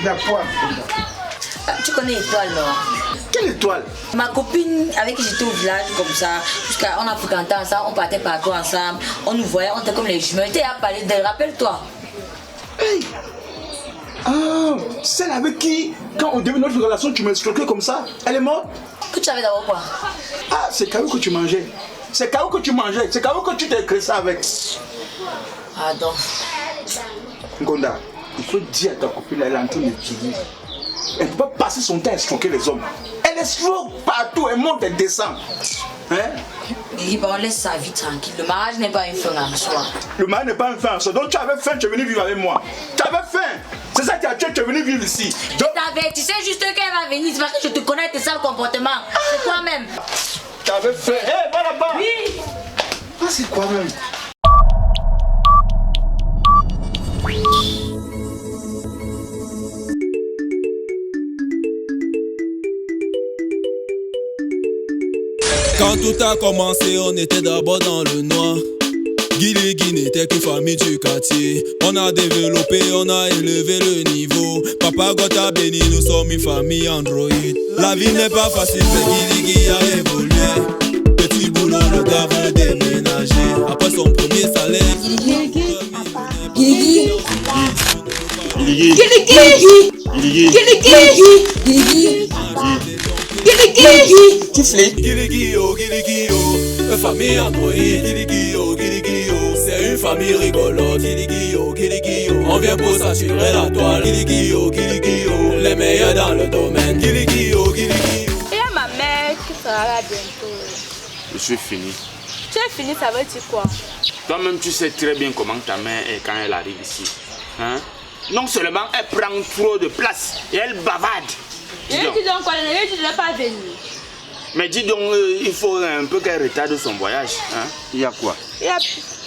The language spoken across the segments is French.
La poire. Tu connais Étoile, non? Quelle étoile? Ma copine avec qui j'étais au village comme ça, jusqu'à on a fréquenté ensemble, on partait partout ensemble, on nous voyait, on était comme les jumelles. Tu as parlé d'elle, rappelle-toi. Hey. Ah, celle avec qui, quand au début de notre relation, tu m'as escroqué comme ça, elle est morte? Que tu savais d'abord quoi? Ah, c'est K.O. que tu mangeais. C'est K.O. que tu mangeais. C'est K.O. que tu t'es créé ça avec. Ah donc. Ngonda, il faut dire à ta copine, elle est en train de vieillir. Elle ne peut pas passer son temps à escroquer les hommes. Elle escroque partout, elle monte, elle descend. Hein? Et on laisse sa vie tranquille. Le mariage n'est pas une fin en soi. Le mariage n'est pas une fin en soi. Donc tu avais faim, tu es venu vivre avec moi. Tu avais faim. C'est ça qui a tué, tu es venu vivre ici. Donc... Tu sais juste qu'elle va venir, c'est parce que je te connais tes sales comportements. C'est toi-même. Tu avais faim. Hé, hey, va là-bas. Oui. Ah, c'est quoi même? Quand tout a commencé, on était d'abord dans le noir. Guiligui n'était que famille du quartier. On a développé, on a élevé le niveau. Papa God a béni, nous sommes une famille Android. La vie n'est pas facile, mais Guiligui a évolué. Petit boulot, le gars veut déménager. Après son premier salaire. Guiligui. Guiligui. Guiligui. Guiligui. Tu flics. Guiligui, oh, une famille Android. Guiligui, oh, c'est une famille rigolote. Guiligui, oh, on vient pour s'assurer la toile. Guiligui, oh, les meilleurs dans le domaine. Guiligui, oh. Et à ma mère qui sera là bientôt. Je suis fini. Tu es fini, ça veut dire quoi? Toi-même, tu sais très bien comment ta mère est quand elle arrive ici. Hein? Non seulement elle prend trop de place et elle bavarde. Je lui dis donc quoi, je ne vais pas venir. Mais dis donc, il faut un peu qu'elle retarde son voyage. Hein? Il y a quoi? Il y a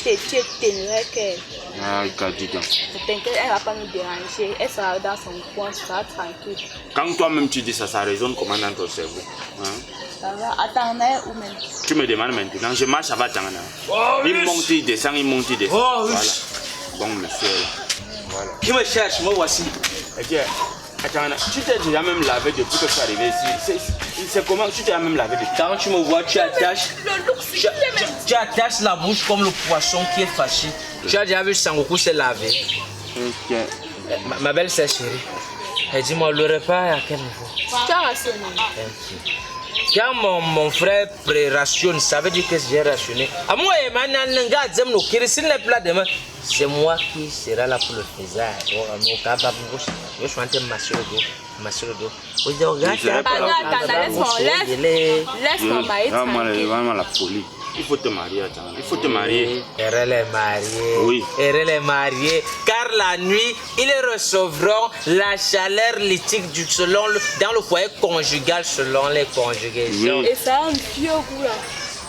des ténèbres qu'elle. Ah, dis donc. T'inquiète, elle ne va pas nous déranger. Elle sera dans son coin, elle sera tranquille. Quand toi-même tu dis ça, ça résonne comment dans ton cerveau? Hein? Ça va, attends, où même? Tu me demandes maintenant, je marche avec Tangana. Oh, il monte, il descend, il monte, il descend. Oh, voilà. Bon, monsieur. Voilà. Qui me cherche, moi voici. Ok. Attends, tu t'es déjà même lavé depuis que tu es arrivé ici. C'est comment tu t'es même lavé depuis? Quand tu me vois, tu attaches la bouche comme le poisson qui est fâché. Tu as déjà vu Sangoku se laver? Ok. Ma belle sœur chérie, elle dit moi le repas est à quel niveau? Tu as rationné. Quand mon frère pré-rationne, ça veut dire que j'ai rationné. À moi, c'est moi qui sera là pour le faisage. Vraiment la folie. Il faut te marier, attends. Il faut te marier. Elle est mariée. Oui. Elle est mariée. Car la nuit, ils recevront la chaleur lithique dans le foyer conjugal selon les conjugaisons. Oui. Et ça a un vieux goût là.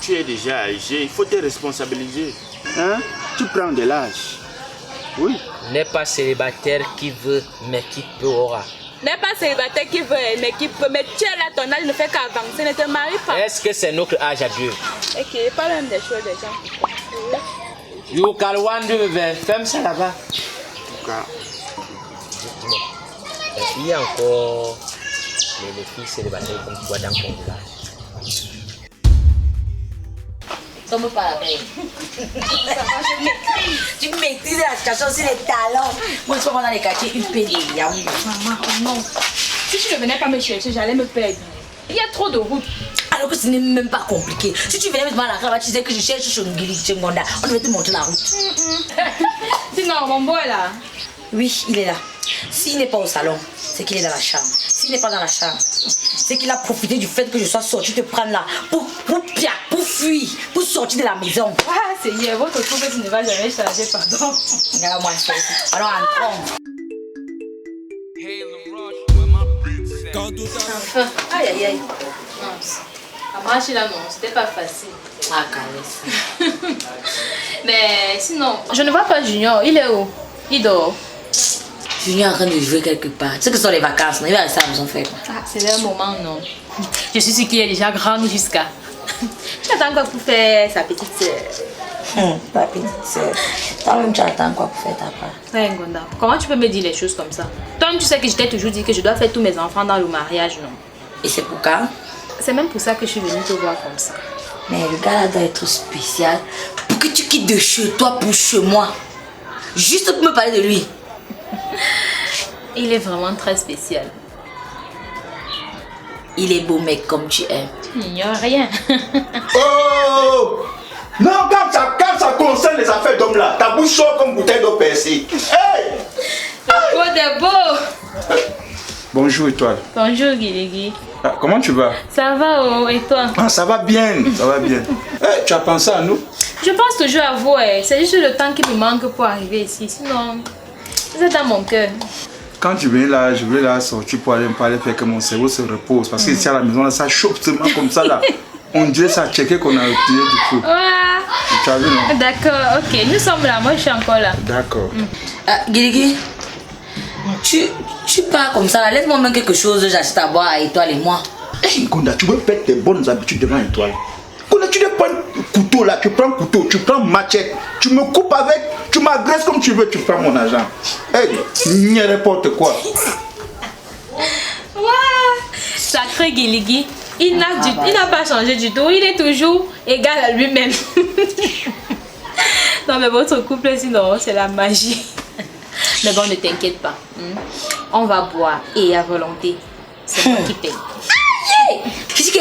Tu es déjà âgé, il faut te responsabiliser. Hein? Tu prends de l'âge. Oui. N'est pas célibataire qui veut, mais qui pourra. N'est pas célibataire qui veut, mais qui peut. Mais tu es là, ton âge ne fait qu'avancer, ne te marie pas. Est-ce que c'est notre âge à Dieu? Ok, pas même des choses des gens. You can wonder, femme ça là-bas. En tout cas. Il y a encore les filles célibataires comme toi dans ton village. Tombe pas la veille. Tu maîtrises la situation sur les talents. Moi, je suis dans les quartiers, une peine. Maman, non. Si tu ne venais pas me chercher, j'allais me perdre. Il y a trop de routes. Alors que ce n'est même pas compliqué. Si tu venais me demander la cravate, tu disais que je cherche sur Ngili, Tchengonda. On devait te montrer la route. Sinon, mon boy là. Oui, il est là. S'il n'est pas au salon, c'est qu'il est dans la chambre. S'il n'est pas dans la chambre, c'est qu'il a profité du fait que je sois sorti te prendre là pour fuir, pour sortir de la maison. Ah, c'est hier, votre tour que tu ne vas jamais changer, pardon. Regarde-moi ça. Alors, entrons. Enfin, aïe aïe aïe. À marcher là, non, c'était pas facile. Ah, caresse. Mais sinon, je ne vois pas Junior, il est où? Il dort. Junior est en train de jouer quelque part. Tu sais que ce sont les vacances, non? Il va rester à la maison faire quoi? Ah, c'est le moment, non? Je suis sûre qu'il est déjà grand jusqu'à. Tu attends quoi pour faire sa petite sœur? Ta petite sœur, toi-même tu attends quoi pour faire ta part? Ouais, Ngonda, comment tu peux me dire les choses comme ça? Toi-même, tu sais que je t'ai toujours dit que je dois faire tous mes enfants dans le mariage, non? Et c'est pour quand? C'est même pour ça que je suis venue te voir comme ça. Mais le gars là doit être spécial pour que tu quittes de chez toi pour chez moi. Juste pour me parler de lui. Il est vraiment très spécial. Il est beau mec comme tu aimes. Tu n'ignores rien. Oh! Non, quand ça concerne les affaires d'hommes là, ta bouche sort comme bouteille d'eau percée. Hey! Beau de beau. Bonjour Étoile. Bonjour Guilégui. Ah, comment tu vas? Ça va oh, et toi? Ah, ça va bien, ça va bien. Hey, tu as pensé à nous? Je pense toujours à vous, c'est juste le temps qui me manque pour arriver ici. Sinon, vous êtes dans mon cœur. Quand tu viens là, je vais là sortir pour aller me parler, faire que mon cerveau se repose. Parce que ici à la maison, là, ça chauffe seulement comme ça là. On dirait ça checker qu'on a retiré du feu. Ouais. Tu as vu non? D'accord, ok, nous sommes là, moi je suis encore là. D'accord. Guigui, tu pars comme ça là, laisse-moi même quelque chose, j'achète à boire à Étoile et moi. Hey, Gonda, tu veux perdre tes bonnes habitudes devant Étoile. Gonda, tu ne prends pas couteau là, tu prends couteau, tu prends machette, tu me coupes avec, tu m'agresses comme tu veux, tu prends mon argent. Hey, n'importe quoi. Ouais. Sacré Guilégui. Il n'a pas changé du tout, il est toujours égal à lui-même. Non mais votre couple sinon c'est la magie. Mais bon ne t'inquiète pas, on va boire et à volonté. C'est moi qui paye.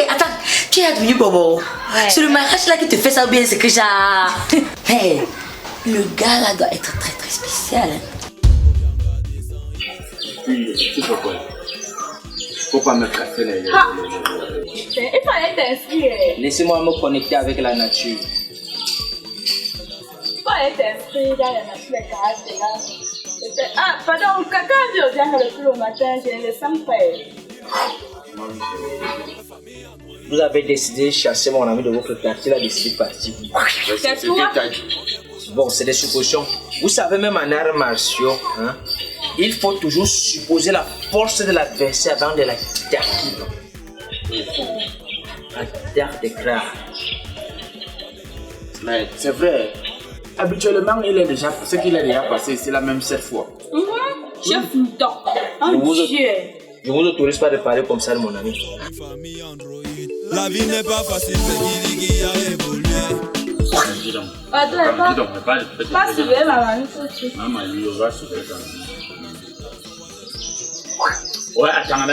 Attends, tu es devenu bobo. Ouais. C'est le mariage là qui te fait ça ou bien c'est que j'ai... Hey, le gars là doit être très très spécial. Tu fais quoi? Faut pas me casser les... Il fallait t'inscrire. Laissez-moi me connecter avec la nature. Il fallait t'inscrire dans la nature, les garages. Ah, pardon, quand je viens le plus au matin, j'ai le sang frais. Vous avez décidé de chasser mon ami de votre quartier, il a décidé de partir. C'est toi? Bon, c'est des suppositions. Vous savez, même en arts martiaux, hein, il faut toujours supposer la force de l'adversaire avant de l'attaquer. La terre de grâce. Mais c'est vrai. Habituellement, il est déjà, ce qu'il a déjà passé, c'est la même cette fois. Chef Mouton. Oh Dieu. Je vous autorise pas de parler comme ça de mon ami. Famille Android. La vie n'est pas facile, c'est Guilégui a évolué. Attends, pas si bien la manif. Ouais, attends,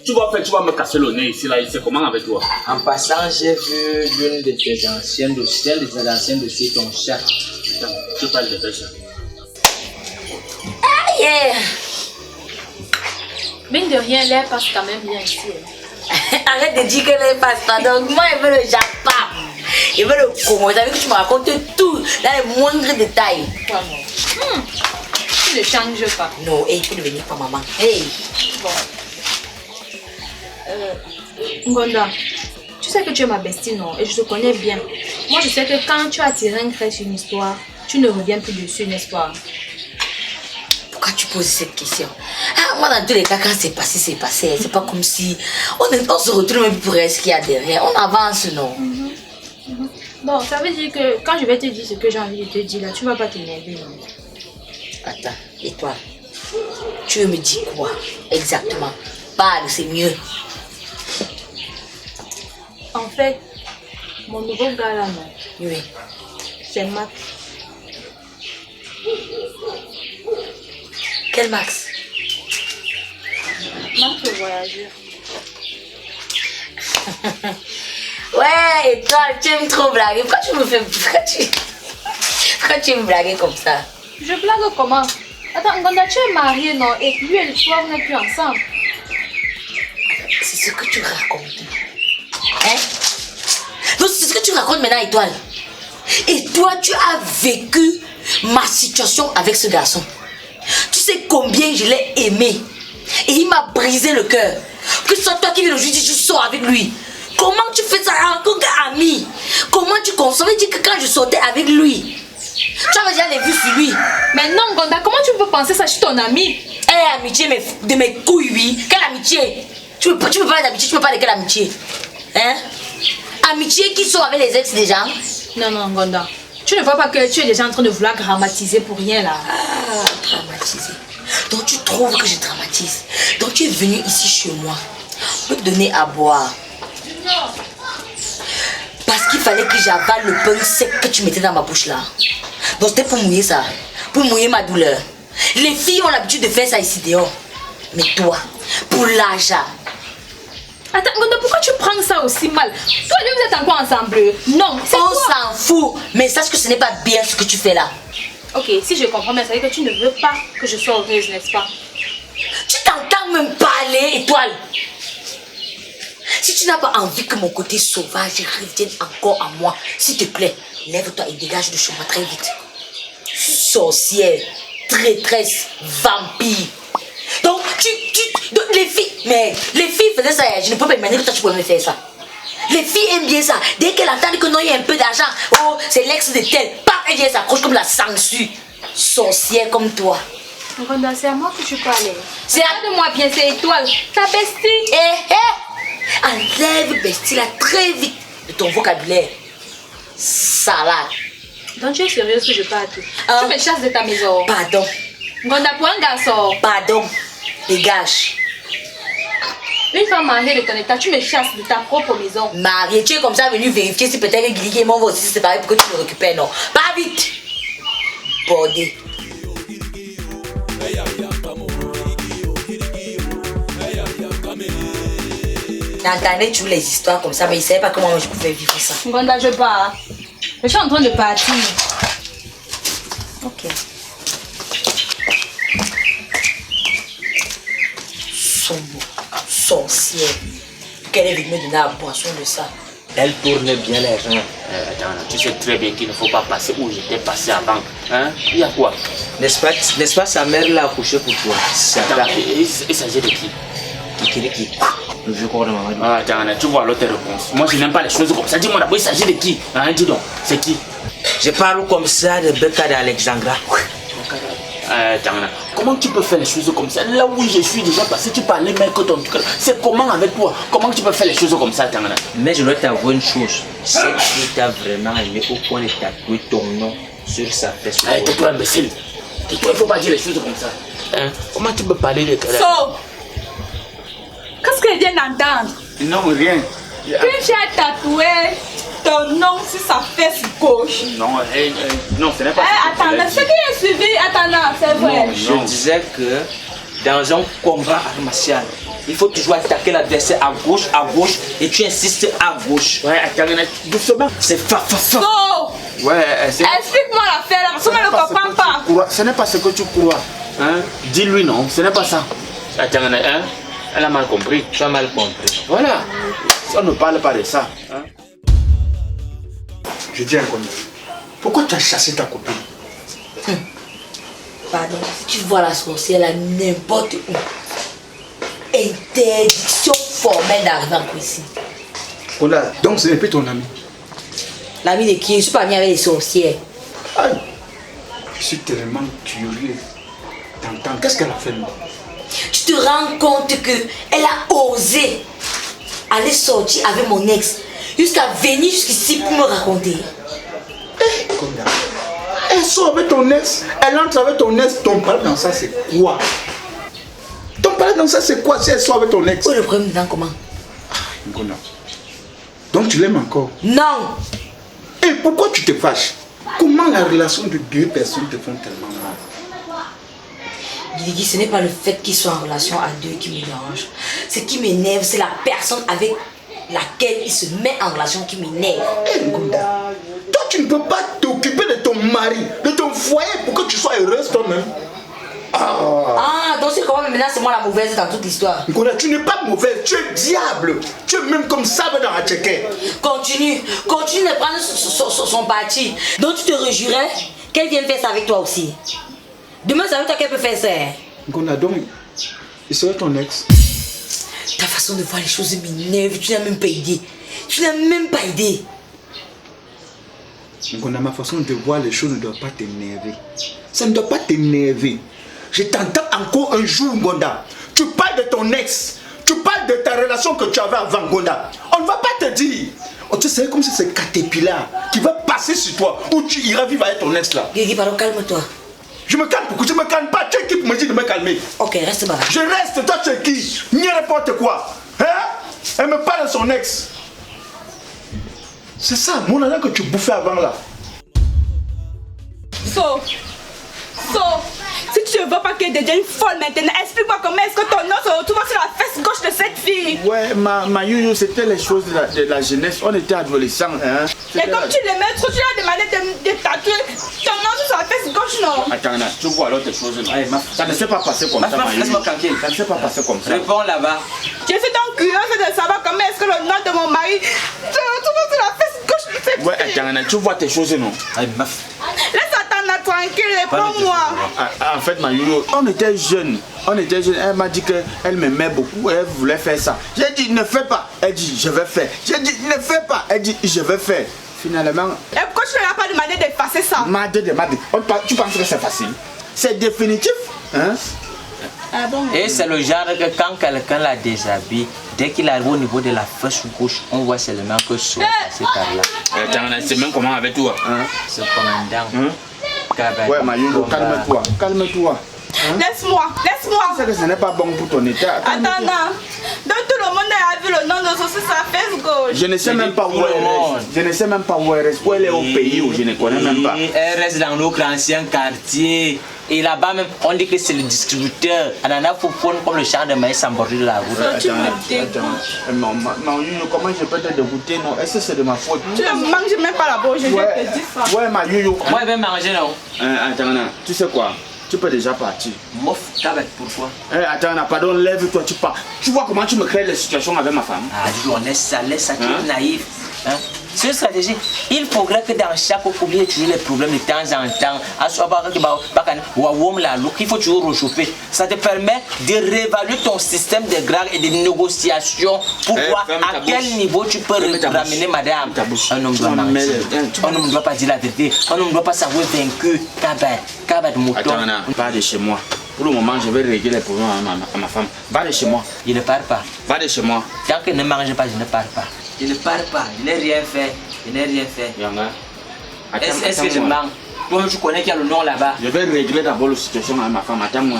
tu vas me casser le nez ici, là, c'est comment avec toi? En passant, j'ai vu l'une de tes anciennes dossiers, ton chat. Tu parles de ça. Yeah. Mine de rien, l'air passe quand même bien ici. Arrête de dire que l'air passe pas. Donc moi, il veut le Japon. Il veut le Congo. T'as vu que tu me racontes tout dans les moindres détails. Tu ne changes pas. Non, il faut devenir pas maman. Hey. Bon. Ngonda, tu sais que tu es ma bestie, non? Et je te connais bien. Moi, je sais que quand tu as tiré un trait sur une histoire, tu ne reviens plus dessus, n'est-ce pas? Pourquoi tu poses cette question? Ah, moi, dans tous les cas, quand c'est passé, c'est passé. C'est pas comme si on se retrouve même pour ce qu'il y a derrière. On avance, non? Bon, ça veut dire que quand je vais te dire ce que j'ai envie de te dire, là, tu vas pas t'énerver, non? Attends, et toi? Tu me dis quoi? Exactement. Parle, c'est mieux. En fait, mon nouveau gars là, non? Oui. C'est Max. Quel Max? Max le voyageur. Ouais, et toi, tu aimes trop blaguer. Pourquoi tu me fais... Pourquoi tu aimes blaguer comme ça? Je blague comment? Attends, Ngonda, tu es marié, non? Et lui et toi, vous n'êtes plus ensemble. C'est ce que tu racontes. Hein? Donc c'est ce que tu racontes maintenant, Étoile. Et toi, tu as vécu ma situation avec ce garçon. Tu sais combien je l'ai aimé. Et il m'a brisé le cœur. Que ce soit toi qui viens aujourd'hui, tu sors avec lui. Comment tu fais ça en tant qu'ami? Comment tu consommes? Dire que quand je sortais avec lui, tu avais déjà les vues sur lui. Mais non, Ngonda, comment tu peux penser ça chez ton ami? Eh, amitié de mes couilles, oui. Quelle amitié? Tu peux parler d'amitié, tu peux parler de quelle amitié? Hein? Amitié qui sort avec les ex des gens? Non, non, Ngonda. Tu ne vois pas que tu es déjà en train de vouloir dramatiser pour rien là? Ah, dramatiser. Donc tu trouves que je dramatise. Donc tu es venu ici chez moi pour te donner à boire. Parce qu'il fallait que j'avale le pain sec que tu mettais dans ma bouche là. Donc c'était pour mouiller ça. Pour mouiller ma douleur. Les filles ont l'habitude de faire ça ici dehors. Mais toi, pour l'argent. Attends, Ngondo, pourquoi tu prends ça aussi mal? Toi et lui, vous êtes encore ensemble? Non, c'est On quoi? s'en fout. Mais sache que ce n'est pas bien ce que tu fais là. Ok, si je comprends bien, ça veut dire que tu ne veux pas que je sois heureuse, n'est-ce pas? Tu t'entends me parler, étoile. Si tu n'as pas envie que mon côté sauvage revienne encore à moi, s'il te plaît, lève-toi et dégage de chez moi très vite. Sorcière, traîtresse, vampire. Donc, les filles, mais les filles faisaient ça, je ne peux pas imaginer que toi tu pouvais me faire ça. Les filles aiment bien ça. Dès qu'elles entendent que non, il y a un peu d'argent, oh, c'est l'ex de tel, paf, elle s'accroche comme la sangsue. Sorcière comme toi. Ngondo, c'est à moi que tu parles. C'est à Regarde-moi bien, c'est Étoile, ta bestie. Enlève bestie là très vite de ton vocabulaire. Salade. Donc tu es sérieuse que je parte? Hein? Tu me chasses de ta maison? Pardon. Ngondo, pour un garçon, Pardon. Dégage. une femme mariée de ton état, tu me chasses de ta propre maison. Marie, tu es comme ça venu vérifier si peut-être Guigui et moi vont aussi se séparer pour que tu me récupères, non? Pas vite. Bordé. J'entendais toujours les histoires comme ça, mais il ne savait pas comment je pouvais vivre ça. Ngondo, je pars. Je suis en train de partir. Ok. Sombre, sorcière. Qu'elle est venue me donner la boisson de ça. Elle tourne bien les reins. Attends, tu sais très bien qu'il ne faut pas passer où j'étais passé avant. Hein? Il y a quoi? N'est-ce pas sa mère l'a accouché pour toi? Attends, il s'agit de qui? Kikiriki. Le vieux corps de maman. Ah, attends, tu vois l'autre réponse. Moi, je n'aime pas les choses comme ça. Dis-moi d'abord, il s'agit de qui? Hein, dis donc, c'est qui? Je parle comme ça de Becca d'Alexandra. Attends, comment tu peux faire les choses comme ça? Là où je suis déjà passé, tu parlais même que ton truc. C'est comment avec toi? Comment tu peux faire les choses comme ça, Tangana? Mais je dois t'avouer une chose. Cette fille t'a vraiment aimé au point de tatouer ton nom sur sa fesse. Tais-toi, imbécile. Tais-toi, il ne faut pas dire les choses comme ça. Hein? Comment tu peux parler de quelqu'un? So, qu'est-ce qu'elle vient d'entendre? Non, rien. Que tu as tatoué ton nom sur sa fesse gauche. Non, non, ce n'est pas ça. Attends, ce qui est suivi, attends, c'est vrai. Je disais que dans un combat martial, il faut toujours attaquer l'adversaire à gauche, et tu insistes à gauche. Ouais, attends, doucement. C'est fa. So, Ouais, explique-moi l'affaire là, parce que je ne comprends pas. Ce n'est pas ce que tu crois. Hein? Dis-lui non, ce n'est pas ça. Attends, hein? Elle a mal compris. Tu as mal compris. Voilà. On ne parle pas de ça. Hein? je dis à Ngondo, pourquoi tu as chassé ta copine? Pardon, si tu vois la sorcière là n'importe où. Interdiction formelle d'arriver encore ici. Ngondo, donc ce n'est plus ton ami. L'ami de qui? Je ne suis pas ami avec les sorcières. Aïe, je suis tellement curieux d'entendre. Qu'est-ce qu'elle a fait, moi? Tu te rends compte qu'elle a osé aller sortir avec mon ex jusqu'à venir jusqu'ici pour me raconter. Ngondo, elle sort avec ton ex, elle entre avec ton ex, ton palais dans ça c'est quoi? Ton palais dans ça c'est quoi si elle sort avec ton ex? Où est le problème dedans comment? Ngondo, donc tu l'aimes encore? Non! Et pourquoi tu te fâches? Comment la relation de deux personnes te font tellement mal? Guigui, ce n'est pas le fait qu'ils soient en relation à deux qui me dérange. Ce qui m'énerve, c'est la personne avec laquelle il se met en relation qui m'énerve. Hey, Ngondo, toi tu ne peux pas t'occuper de ton mari, de ton foyer pour que tu sois heureuse toi-même. Ah, donc c'est comment maintenant c'est moi la mauvaise dans toute l'histoire. Ngondo, tu n'es pas mauvaise, tu es diable. Tu es même comme ça dans la tchéquette. Continue de prendre son parti. Donc tu te rejurais qu'elle vienne faire ça avec toi aussi. Demain c'est avec toi qu'elle peut faire ça. Ngondo, donc, il serait ton ex. Ta façon de voir les choses m'énerve, tu n'as même pas idée. Ngondo, ma façon de voir les choses ne doit pas t'énerver. Ça ne doit pas t'énerver. Je t'entends encore un jour, Ngondo. Tu parles de ton ex. Tu parles de ta relation que tu avais avant, Ngondo. On ne va pas te dire. Oh, tu sais, comme si c'est Caterpillar qui va passer sur toi, où tu iras vivre avec ton ex là. Guigui, pardon, calme-toi. Je me calme, pourquoi je me calme pas? Tu es qui pour me dire de me calmer? Ok, reste là. Je reste, toi tu es qui? Ni n'importe quoi. Hein? Elle me parle de son ex. C'est ça, mon argent que tu bouffais avant là. So, si tu ne veux pas qu'elle devienne folle maintenant, explique-moi comment est-ce que ton nom se retrouve sur la fesse gauche de cette fille. Ouais, ma yoyo, c'était les choses de la jeunesse. On était adolescents, hein. Et comme tu l'aimais trop, tu lui as demandé de tatouer ton nom sur sa fesse gauche, non? Attends, là, tu vois alors tes choses là. Ça ne s'est pas passé comme ça, ma yoyo. Laisse-moi tranquille. Ça ne s'est pas passé comme ça. Réponds là-bas. Je suis donc curieuse de savoir comment est-ce que le nom de mon mari se retrouve sur la fesse gauche de cette Ouais, fille. attends, là, tu vois tes choses, non? Laisse Atana tranquille, réponds-moi. En fait, ma yoyo, on était jeunes. Elle m'a dit qu'elle m'aimait beaucoup et elle voulait faire ça. J'ai dit, ne fais pas. Elle dit, je vais faire. J'ai dit, ne fais pas. Elle dit, je vais faire. Finalement, Et pourquoi tu ne lui as pas demandé d'effacer ça? tu penses que c'est facile? C'est définitif, hein? Ah bon? Et c'est le genre que quand quelqu'un la déshabille, dès qu'il arrive au niveau de la fesse gauche, on voit seulement que son passé par là. Attends, c'est même comment avec toi, hein? Ce commandant. Ouais, ma yoyo, calme-toi, calme-toi. Laisse-moi. C'est que ce n'est pas bon pour ton état. Attends, donc tout le monde a vu le nom de son sur sa fesse gauche. Je ne sais même pas où elle reste. Je ne sais même pas où elle reste. Où elle est au pays où je ne connais même pas. Elle reste dans notre ancien quartier. Et là-bas même, on dit que c'est le distributeur. Anana Foufoune comme le champ de maïs en bordure de la route. Attends, comment je peux te dégoûter? Non, est-ce que c'est de ma faute? Tu ne manges même pas là-bas, je viens te dire ça. Ouais, ma yoyo. Moi, elle veut manger, non? Attends, tu sais quoi? Tu peux déjà partir. Mof, Kabet, pourquoi? Attends, pardon, lève-toi, tu pars. Tu vois comment tu me crées les situations avec ma femme? Ah, dis donc, laisse ça, tu es naïf. Hein? C'est une stratégie. Il faudrait que dans chaque oublier toujours les problèmes de temps en temps. Il faut toujours réchauffer. Ça te permet de réévaluer ton système de grade et de négociation pour voir à quel niveau tu peux ramener madame. Un homme doit manger. Un homme ne doit pas dire la vérité. Un homme ne doit pas savoir vaincu. Kabet mouton. Attends, va de chez moi. Pour le moment, je vais régler les problèmes à ma femme. Va de chez moi. Il ne part pas. Va de chez moi. Tant qu'il ne mange pas, je ne pars pas. Il ne part pas, il n'a rien fait. Yanga. Est-ce que je mens? Toi-même, tu connais qu'il y a le nom là-bas. Je vais régler d'abord la situation avec ma femme. Attends-moi.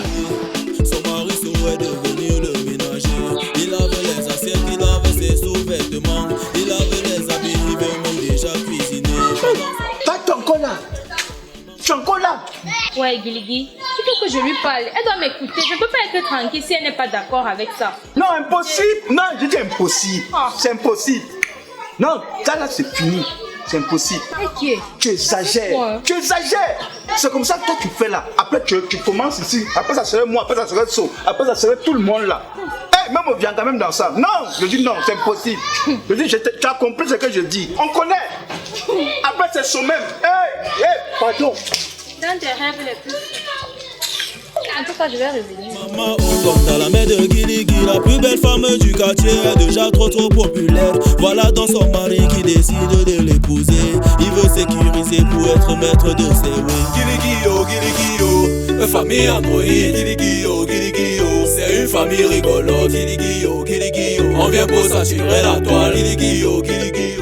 Son mari souhaite devenir le ménager. Il avait les assiettes, il avait ses sous-vêtements. Il avait les habits, il veut même déjà cuisiner. Toi, tu es encore là. Tu es encore là. Ouais, Guiligui, il faut que je lui parle. Elle doit m'écouter. Je ne peux pas être tranquille si elle n'est pas d'accord avec ça. Non, impossible. Non, je dis impossible. C'est impossible. Non, ça là, c'est fini. C'est impossible. Ok. Tu exagères. Ouais. Tu exagères. C'est comme ça que toi tu fais là. Après tu commences ici. Après ça serait moi. Après ça serait So. Après ça serait tout le monde là. Hey, même on vient quand même dans ça. Non, je dis non, c'est impossible. Je dis, tu as compris ce que je dis. On connaît. Après c'est So même. Hey, pardon. Dans tes rêves les plus. En tout cas, je vais revenir. Maman, comme dans la mer de Guiligui, la plus belle femme du quartier est déjà trop populaire. Voilà donc son mari qui décide de l'épouser. Il veut sécuriser pour être maître de ses ways. Guiligui, famille Android. Guiligui, c'est une famille rigolote. Guiligui, on vient pour s'assurer la toile. Guiligui,